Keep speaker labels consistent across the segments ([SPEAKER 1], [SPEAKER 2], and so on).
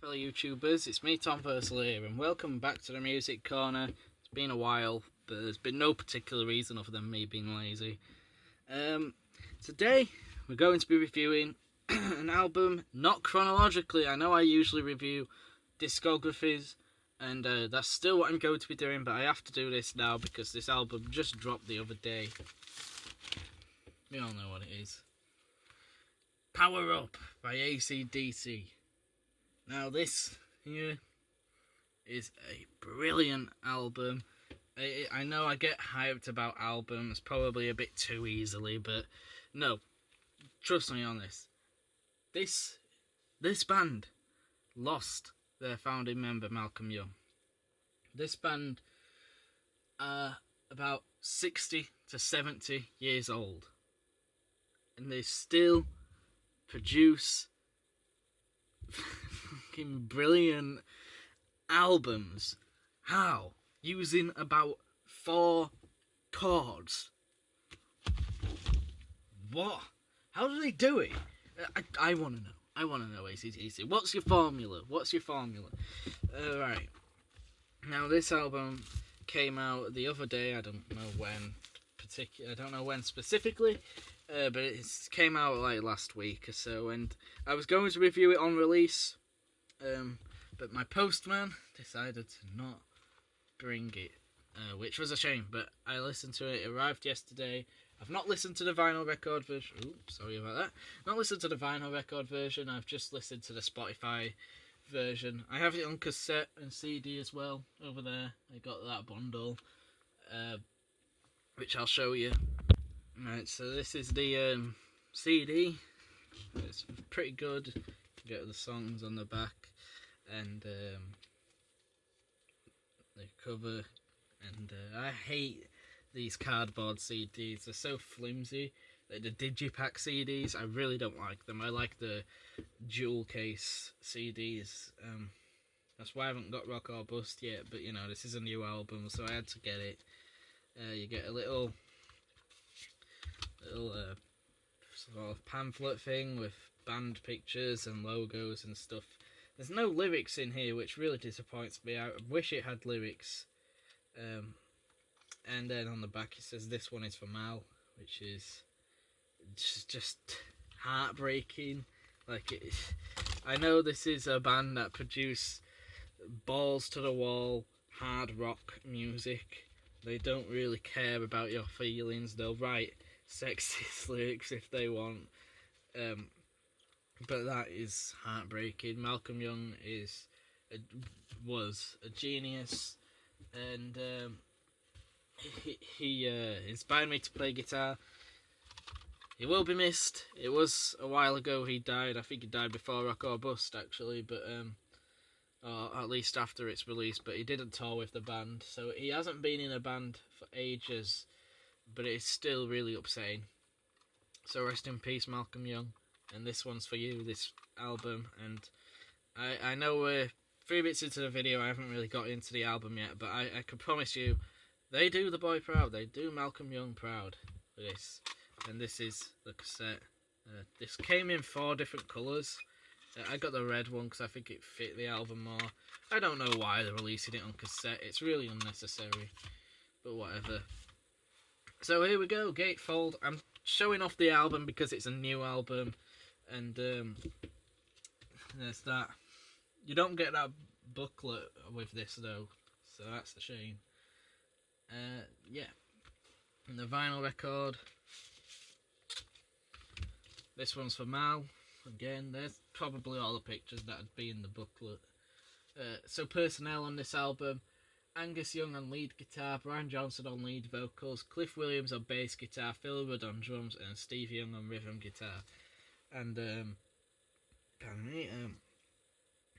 [SPEAKER 1] Fellow YouTubers, it's me Tom Purcell here and welcome back to the Music Corner. It's been a while, but there's been no particular reason other than me being lazy. Today we're going to be reviewing an album, not chronologically. I know I usually review discographies and that's still what I'm going to be doing, but I have to do this now because this album just dropped the other day. You all know what it is. Power Up by AC/DC. Now this here is a brilliant album. I know I get hyped about albums probably a bit too easily, but no, trust me on this. This band lost their founding member Malcolm Young. This band are about 60 to 70 years old, and they still produce fucking brilliant albums. How? Using about 4 chords. What? How do they do it? I want to know. I want to know, AC/DC. What's your formula? Right. Now, this album came out the other day. I don't know when specifically. But it came out like last week or so, and I was going to review it on release, but my postman decided to not bring it, which was a shame, but I listened to it. It arrived yesterday. I've not listened to the vinyl record version. Ooh, sorry about that. Not listened to the vinyl record version. I've just listened to the Spotify version. I have it on cassette and CD as well over there. I got that bundle, which I'll show you. Right, so this is the CD. It's pretty good. You get the songs on the back and the cover. And I hate these cardboard CDs. They're so flimsy. Like the Digipack CDs, I really don't like them. I like the dual case CDs. That's why I haven't got Rock or Bust yet. But you know, this is a new album, so I had to get it. You get a little sort of pamphlet thing with band pictures and logos and stuff. There's no lyrics in here, which really disappoints me. I wish it had lyrics. And then on the back it says this one is for Mal, which is just heartbreaking. I know this is a band that produce balls to the wall hard rock music. They don't really care about your feelings. They'll write sexist lyrics if they want, but that is heartbreaking. Malcolm Young was a genius, and he inspired me to play guitar. He will be missed. It was a while ago he died. I think he died before Rock or Bust actually, but or at least after its release. But he didn't tour with the band, so he hasn't been in a band for ages. But it's still really upsetting. So rest in peace, Malcolm Young. And this one's for you, this album. And I know we're 3 bits into the video. I haven't really got into the album yet, but I can promise you, they do the boy proud. They do Malcolm Young proud for this. And this is the cassette. This came in 4 different colours. I got the red one because I think it fit the album more. I don't know why they're releasing it on cassette. It's really unnecessary. But whatever. So here we go, Gatefold. I'm showing off the album because it's a new album, and there's that. You don't get that booklet with this though, so that's a shame. Yeah, and the vinyl record. This one's for Mal. Again, there's probably all the pictures that'd be in the booklet. So personnel on this album: Angus Young on lead guitar, Brian Johnson on lead vocals, Cliff Williams on bass guitar, Phil Rudd on drums, and Steve Young on rhythm guitar. And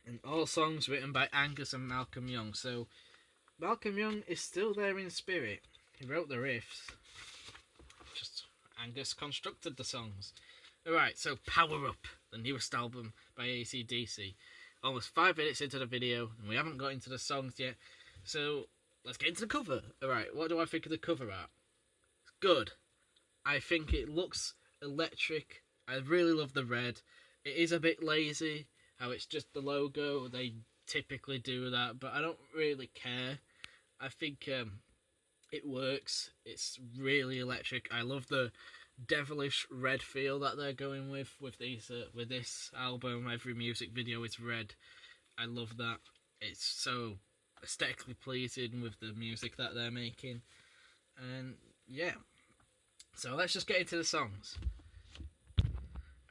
[SPEAKER 1] and all songs written by Angus and Malcolm Young. So Malcolm Young is still there in spirit. He wrote the riffs. Just Angus constructed the songs. Alright, so Power Up, the newest album by AC/DC. Almost 5 minutes into the video, and we haven't got into the songs yet. So, let's get into the cover. Alright, what do I think of the cover art? It's good. I think it looks electric. I really love the red. It is a bit lazy. how it's just the logo. They typically do that, but I don't really care. I think it works. It's really electric. I love the devilish red feel that they're going with this album. Every music video is red. I love that. It's so aesthetically pleasing with the music that they're making. And yeah, so let's just get into the songs.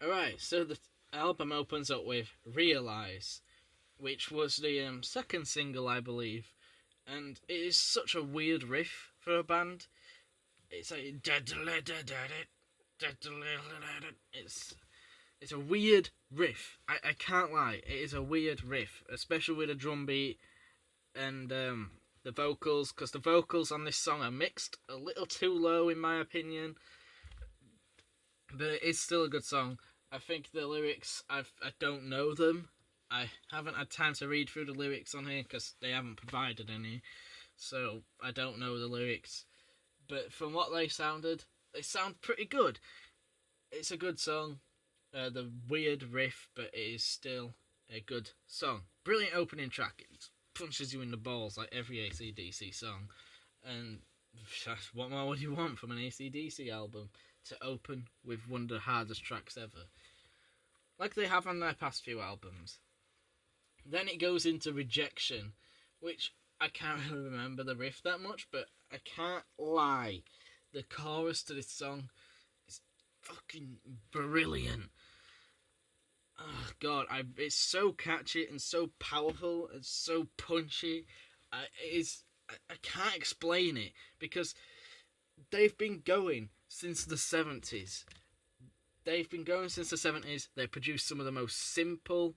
[SPEAKER 1] Alright, so the album opens up with Realise, which was the second single, I believe, and it is such a weird riff for a band. It's like it's a weird riff. I can't lie, it is a weird riff, especially with a drum beat and the vocals, because the vocals on this song are mixed a little too low in my opinion, but it is still a good song. I think the lyrics, I don't know them. I haven't had time to read through the lyrics on here because they haven't provided any, so I don't know the lyrics. But from what they sound pretty good. It's a good song. The weird riff, but it is still a good song. Brilliant opening track. It punches you in the balls like every AC/DC song. And what more would you want from an AC/DC album? To open with one of the hardest tracks ever, like they have on their past few albums. Then it goes into Rejection, which I can't really remember the riff that much, but I can't lie, the chorus to this song is fucking brilliant. Oh god, it's so catchy and so powerful and so punchy. I can't explain it, because they've been going since the 70s. They produce some of the most simple,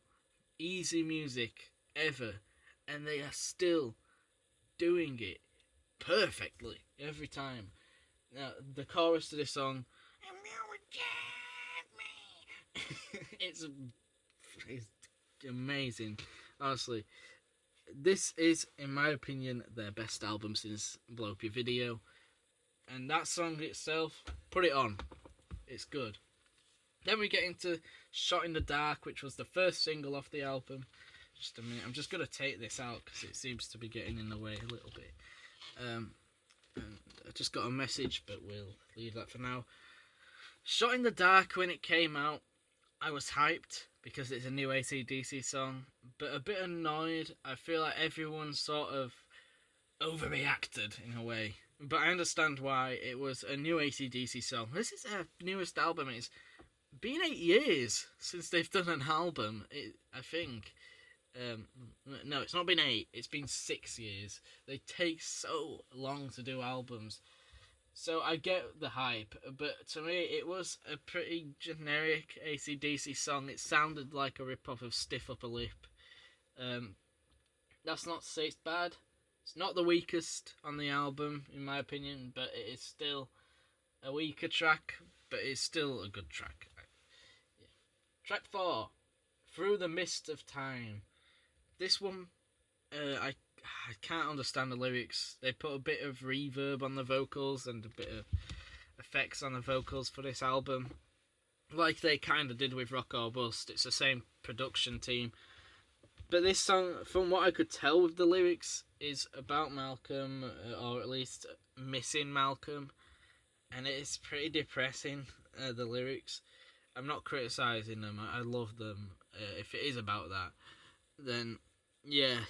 [SPEAKER 1] easy music ever, and they are still doing it perfectly every time. Now, the chorus to this song, it's amazing. Honestly, this is, in my opinion, their best album since Blow Up Your Video. And that song itself, put it on. It's good. Then we get into Shot in the Dark, which was the first single off the album. Just a minute, I'm just going to take this out because it seems to be getting in the way a little bit. And I just got a message, but we'll leave that for now. Shot in the Dark, when it came out, I was hyped because it's a new AC/DC song, but a bit annoyed. I feel like everyone sort of overreacted in a way. But I understand why. It was a new AC/DC song. This is their newest album. It's been 8 years since they've done an album, I think. No, it's not been 8. It's been 6 years. They take so long to do albums. So I get the hype. But to me, it was a pretty generic AC/DC song. It sounded like a rip-off of Stiff Upper Lip. That's not to say it's bad. It's not the weakest on the album, in my opinion, but it is still a weaker track, but it's still a good track. Yeah. Track 4, Through the Mist of Time. This one, I can't understand the lyrics. They put a bit of reverb on the vocals and a bit of effects on the vocals for this album, like they kind of did with Rock or Bust. It's the same production team. But this song, from what I could tell with the lyrics, is about Malcolm, or at least missing Malcolm. And it is pretty depressing, the lyrics. I'm not criticising them, I love them. If it is about that, then yeah.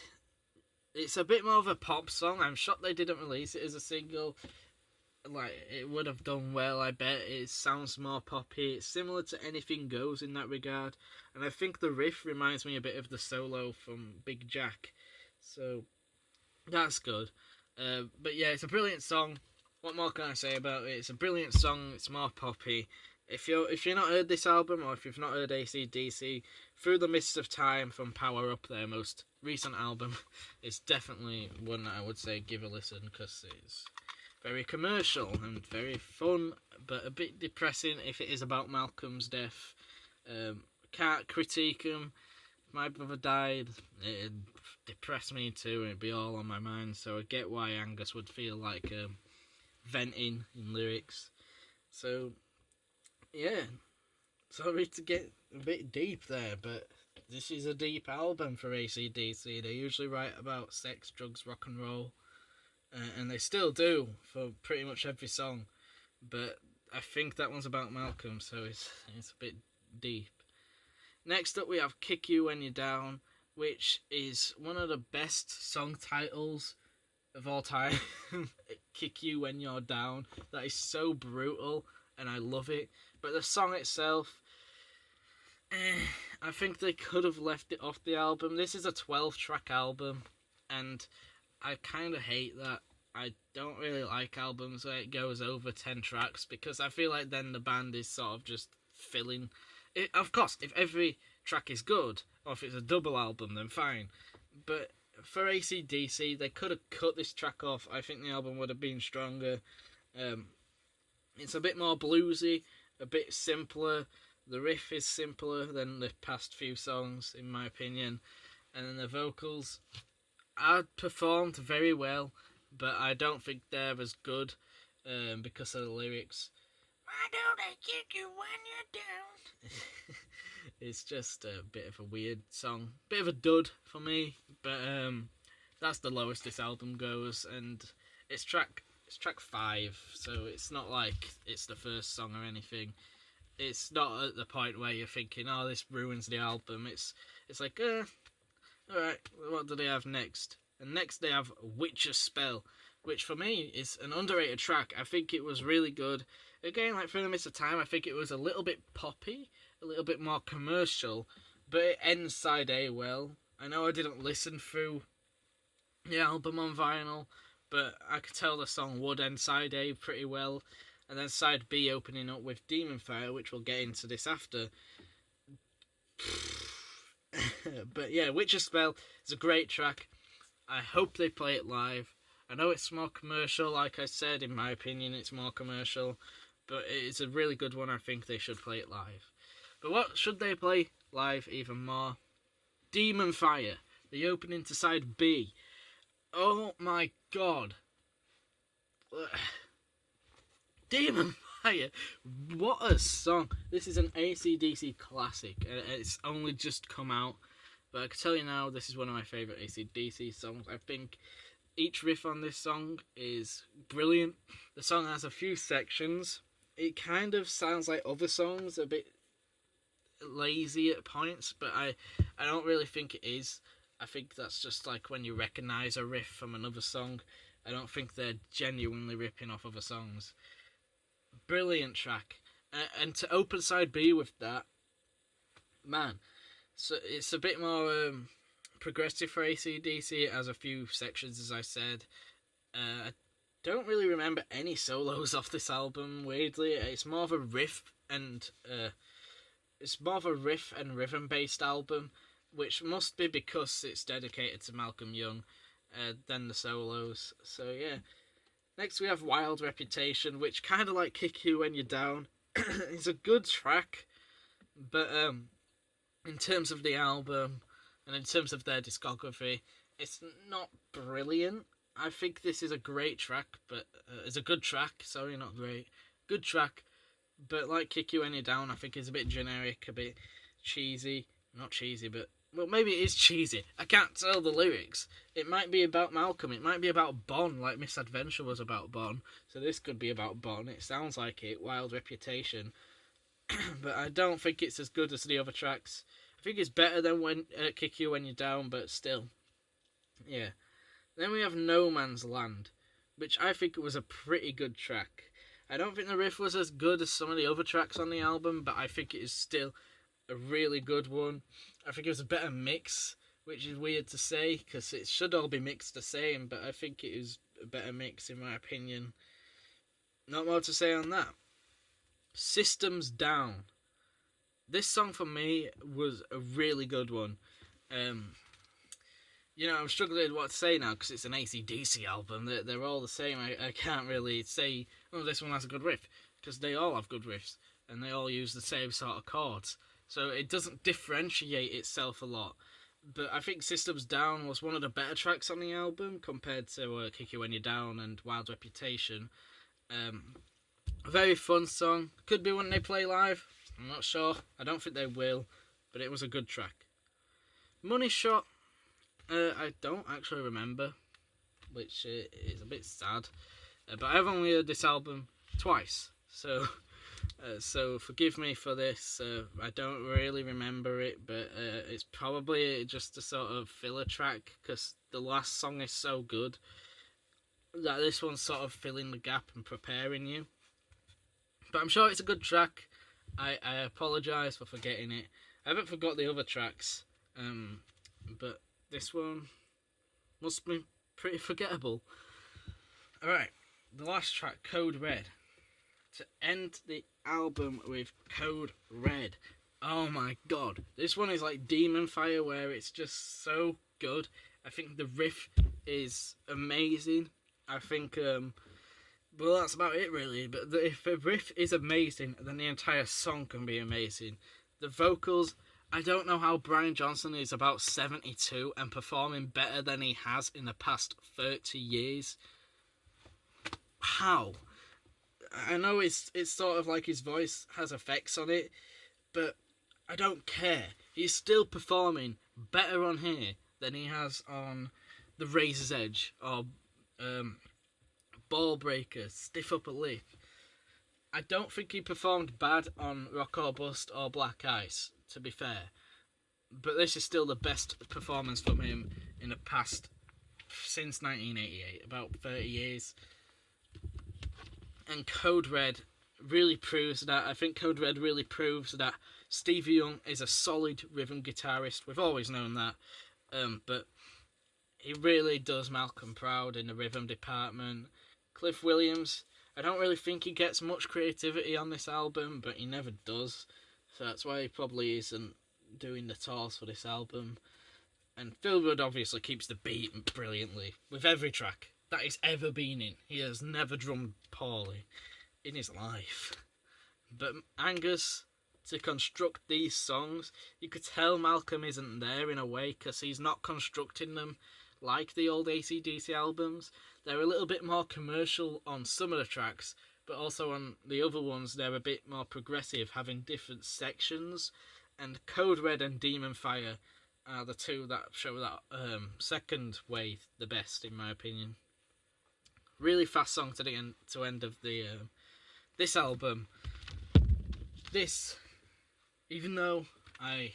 [SPEAKER 1] It's a bit more of a pop song. I'm shocked they didn't release it as a single. Like, it would have done well, I bet. It sounds more poppy. It's similar to Anything Goes in that regard. And I think the riff reminds me a bit of the solo from Big Jack. So, that's good. But yeah, it's a brilliant song. What more can I say about it? It's a brilliant song. It's more poppy. If you're not heard this album, or if you've not heard AC/DC, Through the Mist of Time from Power Up, their most recent album, is definitely one that I would say give a listen, because it's very commercial and very fun, but a bit depressing if it is about Malcolm's death. Can't critique him. If my brother died, it'd depress me too, and it'd be all on my mind, so I get why Angus would feel like venting in lyrics. So, yeah, sorry to get a bit deep there, but this is a deep album for AC/DC. They usually write about sex, drugs, rock and roll, and they still do for pretty much every song. But I think that one's about Malcolm, so it's a bit deep. Next up we have Kick You When You're Down, which is one of the best song titles of all time. Kick You When You're Down. That is so brutal, and I love it. But the song itself, I think they could have left it off the album. This is a 12-track album, and I kind of hate that. I don't really like albums where it goes over 10 tracks, because I feel like then the band is sort of just filling it. Of course, if every track is good, or if it's a double album, then fine. But for AC/DC, they could have cut this track off. I think the album would have been stronger. It's a bit more bluesy, a bit simpler. The riff is simpler than the past few songs, in my opinion. And then the vocals are performed very well, but I don't think they're as good because of the lyrics. Why don't I kick you when you're down? It's just a bit of a weird song. Bit of a dud for me, but that's the lowest this album goes, and it's track 5, so it's not like it's the first song or anything. It's not at the point where you're thinking, oh, this ruins the album. It's like, alright, what do they have next? And next they have Witcher's Spell, which for me is an underrated track. I think it was really good. Again, like Through the Mist of Time, I think it was a little bit poppy, a little bit more commercial, but it ends side A well. I know I didn't listen through the album on vinyl, but I could tell the song would end side A pretty well, and then side B opening up with Demon Fire, which we'll get into this after. But yeah, Witcher's Spell is a great track. I hope they play it live. I know it's more commercial, like I said, in my opinion it's more commercial, but it's a really good one. I think they should play it live. But what should they play live even more? Demon Fire, the opening to side B. Oh my god. Demon Fire, what a song. This is an AC/DC classic, and it's only just come out, but I can tell you now, this is one of my favourite AC/DC songs. I think each riff on this song is brilliant. The song has a few sections. It kind of sounds like other songs, a bit lazy at points, but I don't really think it is. I think that's just like when you recognise a riff from another song. I don't think they're genuinely ripping off other songs. Brilliant track. And to open side B with that, man, so it's a bit more progressive for AC/DC. It has a few sections, as I said. I don't really remember any solos off this album, weirdly. It's more of a riff and rhythm based album, which must be because it's dedicated to Malcolm Young than the solos. So yeah. Next we have Wild Reputation, which kind of like Kick You When You're Down. It's a good track, but in terms of the album and in terms of their discography, it's not brilliant. I think this is a great track, but it's a good track. Sorry, not great. Good track, but like Kick You When You're Down, I think it's a bit generic, a bit cheesy. Not cheesy, but well, maybe it is cheesy. I can't tell the lyrics. It might be about Malcolm. It might be about Bon, like Misadventure was about Bon. So this could be about Bon. It sounds like it. Wild Reputation. But I don't think it's as good as the other tracks. I think it's better than Kick You When You're Down, but still. Yeah. Then we have No Man's Land, which I think was a pretty good track. I don't think the riff was as good as some of the other tracks on the album, but I think it is still a really good one. I think it was a better mix, which is weird to say, because it should all be mixed the same, but I think it is a better mix in my opinion. Not more to say on that. Systems Down. This song for me was a really good one. I'm struggling what to say now, because it's an AC/DC album. They're all the same. I can't really say, oh, this one has a good riff, because they all have good riffs, and they all use the same sort of chords. So it doesn't differentiate itself a lot. But I think Systems Down was one of the better tracks on the album compared to Kick You When You're Down and Wild Reputation. A very fun song. Could be when they play live. I'm not sure. I don't think they will. But it was a good track. Money Shot, I don't actually remember, which is a bit sad. But I've only heard this album twice, so forgive me for this. I don't really remember it, but it's probably just a sort of filler track, because the last song is so good that this one's sort of filling the gap and preparing you. But I'm sure it's a good track. I apologise for forgetting it. I haven't forgot the other tracks, but this one must be pretty forgettable. Alright, the last track, Code Red. To end the album with Code Red. Oh my god. This one is like Demon Fire, where it's just so good. I think the riff is amazing. I think, well, that's about it really. But if the riff is amazing, then the entire song can be amazing. The vocals, I don't know how Brian Johnson is about 72 and performing better than he has in the past 30 years. How? I know it's sort of like his voice has effects on it, but I don't care. He's still performing better on here than he has on The Razor's Edge or Ball Breaker, Stiff Upper Lip. I don't think he performed bad on Rock or Bust or Black Ice, to be fair. But this is still the best performance from him in the past, since 1988, about 30 years. And Code Red really proves that. I think Code Red really proves that Stevie Young is a solid rhythm guitarist. We've always known that. But he really does Malcolm proud in the rhythm department. Cliff Williams, I don't really think he gets much creativity on this album, but he never does. So that's why he probably isn't doing the tours for this album. And Phil Rudd obviously keeps the beat brilliantly with every track that he's ever been in. He has never drummed poorly in his life. But Angus, to construct these songs, you could tell Malcolm isn't there in a way, because he's not constructing them like the old AC/DC albums. They're a little bit more commercial on some of the tracks, but also on the other ones they're a bit more progressive, having different sections. And Code Red and Demon Fire are the two that show that second way the best, in my opinion. Really fast song to the end of the this album. This, even though I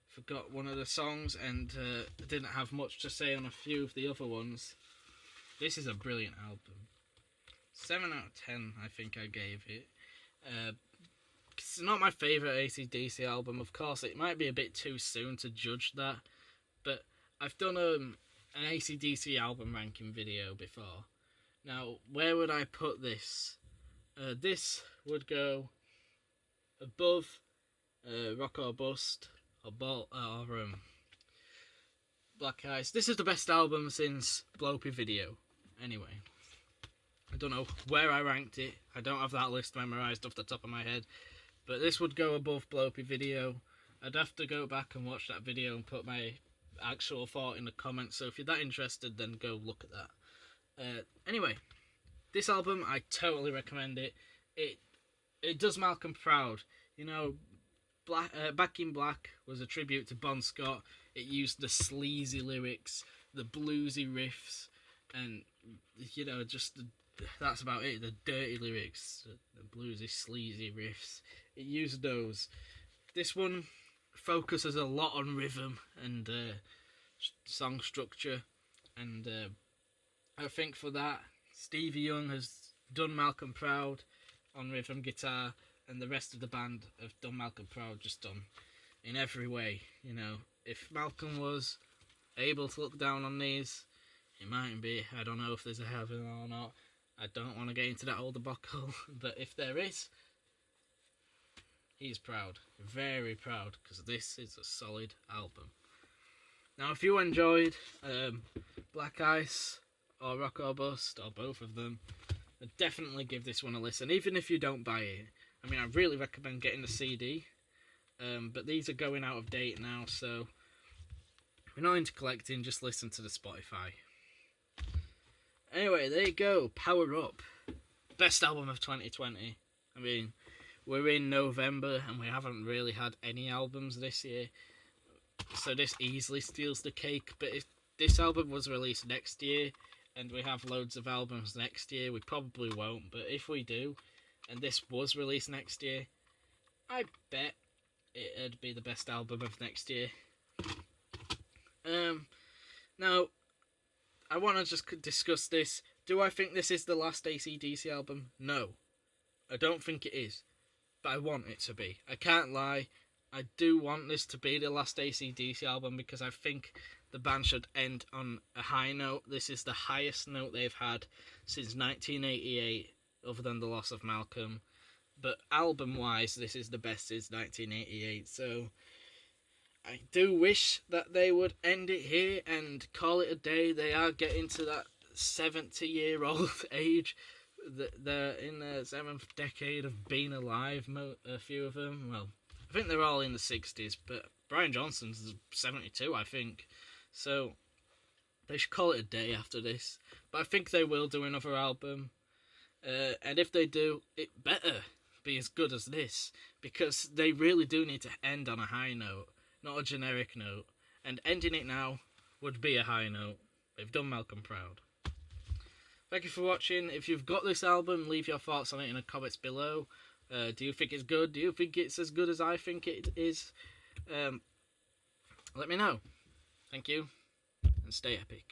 [SPEAKER 1] forgot one of the songs and didn't have much to say on a few of the other ones, this is a brilliant album. 7 out of 10 I think I gave it. It's not my favourite AC/DC album, of course. It might be a bit too soon to judge that, but I've done an AC/DC album ranking video before. Now, where would I put this? This would go above Rock or Bust or Black Ice. This is the best album since Blow Up Video. Anyway, I don't know where I ranked it. I don't have that list memorised off the top of my head. But this would go above Blow Up Video. I'd have to go back and watch that video and put my actual thought in the comments. So if you're that interested, then go look at that. Anyway, this album, I totally recommend it. It does Malcolm proud. You know, Back in Black was a tribute to Bon Scott. It used the sleazy lyrics, the bluesy riffs, and, you know, that's about it. The dirty lyrics, the bluesy, sleazy riffs. It used those. This one focuses a lot on rhythm and song structure, and I think for that, Stevie Young has done Malcolm proud on rhythm guitar, and the rest of the band have done Malcolm proud just in every way. You know, if Malcolm was able to look down on these, it mightn't be. I don't know if there's a heaven or not. I don't want to get into that whole debacle, but if there is, he's proud, very proud, because this is a solid album. Now, if you enjoyed Black Ice or Rock or Bust, or both of them, I'd definitely give this one a listen, even if you don't buy it. I mean, I really recommend getting the CD, but these are going out of date now, so if you're not into collecting, just listen to the Spotify. Anyway, there you go, Power Up. Best album of 2020. I mean, we're in November and we haven't really had any albums this year. so this easily steals the cake. But if this album was released next year, and we have loads of albums next year, we probably won't. But if we do, and this was released next year, I bet it'd be the best album of next year. Now, I want to just discuss this. Do I think this is the last AC/DC album? No. I don't think it is. But I want it to be. I can't lie. I do want this to be the last AC/DC album because I think the band should end on a high note. This is the highest note they've had since 1988, other than the loss of Malcolm. But album-wise, this is the best since 1988. So I do wish that they would end it here and call it a day. They are getting to that 70-year-old age. They're in their 7th decade of being alive, a few of them. Well, I think they're all in the 60s, but Brian Johnson's 72, I think. So they should call it a day after this. But I think they will do another album. And if they do, it better be as good as this, because they really do need to end on a high note, not a generic note. And ending it now would be a high note. They've done Malcolm proud. Thank you for watching. If you've got this album, leave your thoughts on it in the comments below. Do you think it's good? Do you think it's as good as I think it is? Let me know. Thank you, and stay epic.